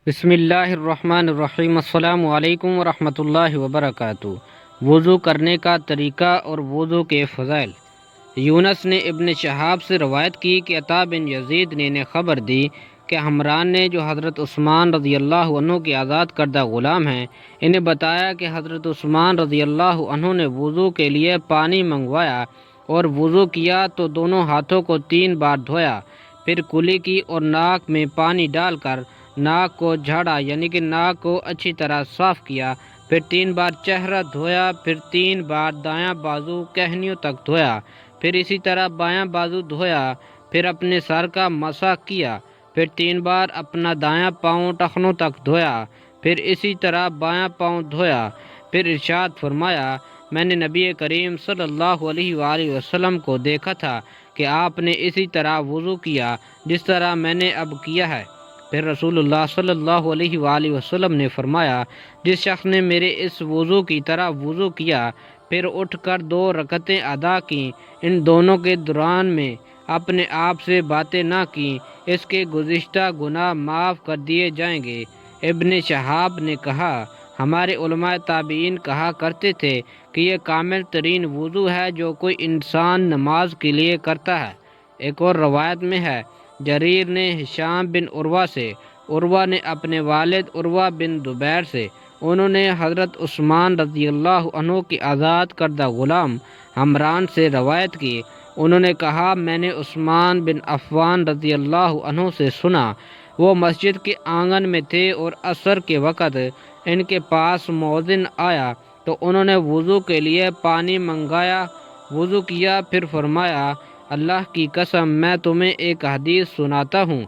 بسم اللہ الرحمن الرحیم۔ السلام علیکم ورحمۃ اللہ وبرکاتہ۔ وضو کرنے کا طریقہ اور وضو کے فضائل۔ یونس نے ابن شہاب سے روایت کی کہ عطا بن یزید نے انہیں خبر دی کہ حمران نے، جو حضرت عثمان رضی اللہ عنہ کے آزاد کردہ غلام ہیں، انہیں بتایا کہ حضرت عثمان رضی اللہ عنہ نے وضو کے لیے پانی منگوایا اور وضو کیا تو دونوں ہاتھوں کو 3 بار دھویا، پھر کلی کی اور ناک میں پانی ڈال کر ناک کو جھاڑا، یعنی کہ ناک کو اچھی طرح صاف کیا، پھر 3 بار چہرہ دھویا، پھر 3 بار دایاں بازو کہنیوں تک دھویا، پھر اسی طرح بایاں بازو دھویا، پھر اپنے سر کا مسح کیا، پھر 3 بار اپنا دایاں پاؤں ٹخنوں تک دھویا، پھر اسی طرح بایاں پاؤں دھویا، پھر ارشاد فرمایا، میں نے نبی کریم صلی اللہ علیہ وآلہ وسلم کو دیکھا تھا کہ آپ نے اسی طرح وضو کیا جس طرح میں نے اب کیا ہے۔ پھر رسول اللہ صلی اللہ علیہ وآلہ وسلم نے فرمایا، جس شخص نے میرے اس وضو کی طرح وضو کیا، پھر اٹھ کر 2 رکعتیں ادا کیں، ان دونوں کے دوران میں اپنے آپ سے باتیں نہ کیں، اس کے گزشتہ گناہ معاف کر دیے جائیں گے۔ ابن شہاب نے کہا، ہمارے علماء تابعین کہا کرتے تھے کہ یہ کامل ترین وضو ہے جو کوئی انسان نماز کے لیے کرتا ہے۔ ایک اور روایت میں ہے، جریر نے ہشام بن عروہ سے، عروہ نے اپنے والد عروہ بن زبیر سے، انہوں نے حضرت عثمان رضی اللہ عنہ کی آزاد کردہ غلام حمران سے روایت کی، انہوں نے کہا، میں نے عثمان بن عفان رضی اللہ عنہ سے سنا، وہ مسجد کے آنگن میں تھے اور عصر کے وقت ان کے پاس مؤذن آیا تو انہوں نے وضو کے لیے پانی منگایا، وضو کیا، پھر فرمایا، اللہ کی قسم میں تمہیں ایک حدیث سناتا ہوں،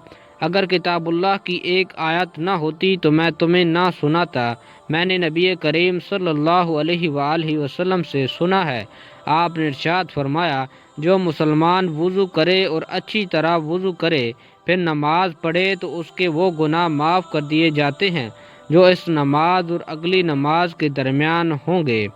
اگر کتاب اللہ کی ایک آیت نہ ہوتی تو میں تمہیں نہ سناتا، میں نے نبی کریم صلی اللہ علیہ وآلہ وسلم سے سنا ہے، آپ نے ارشاد فرمایا، جو مسلمان وضو کرے اور اچھی طرح وضو کرے پھر نماز پڑھے تو اس کے وہ گناہ معاف کر دیے جاتے ہیں جو اس نماز اور اگلی نماز کے درمیان ہوں گے۔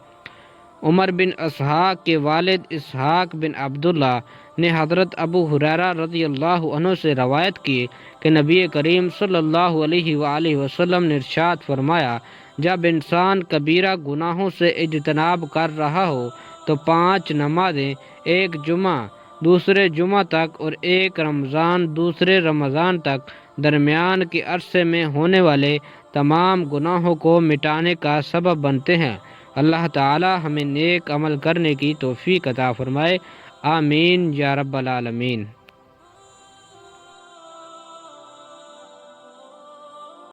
عمر بن اسحاق کے والد اسحاق بن عبداللہ نے حضرت ابو ہریرہ رضی اللہ عنہ سے روایت کی کہ نبی کریم صلی اللہ علیہ وآلہ وسلم نے ارشاد فرمایا، جب انسان کبیرہ گناہوں سے اجتناب کر رہا ہو تو 5 نمازیں، ایک جمعہ دوسرے جمعہ تک اور ایک رمضان دوسرے رمضان تک، درمیان کے عرصے میں ہونے والے تمام گناہوں کو مٹانے کا سبب بنتے ہیں۔ اللہ تعالی ہمیں نیک عمل کرنے کی توفیق عطا فرمائے، آمین یا رب العالمین۔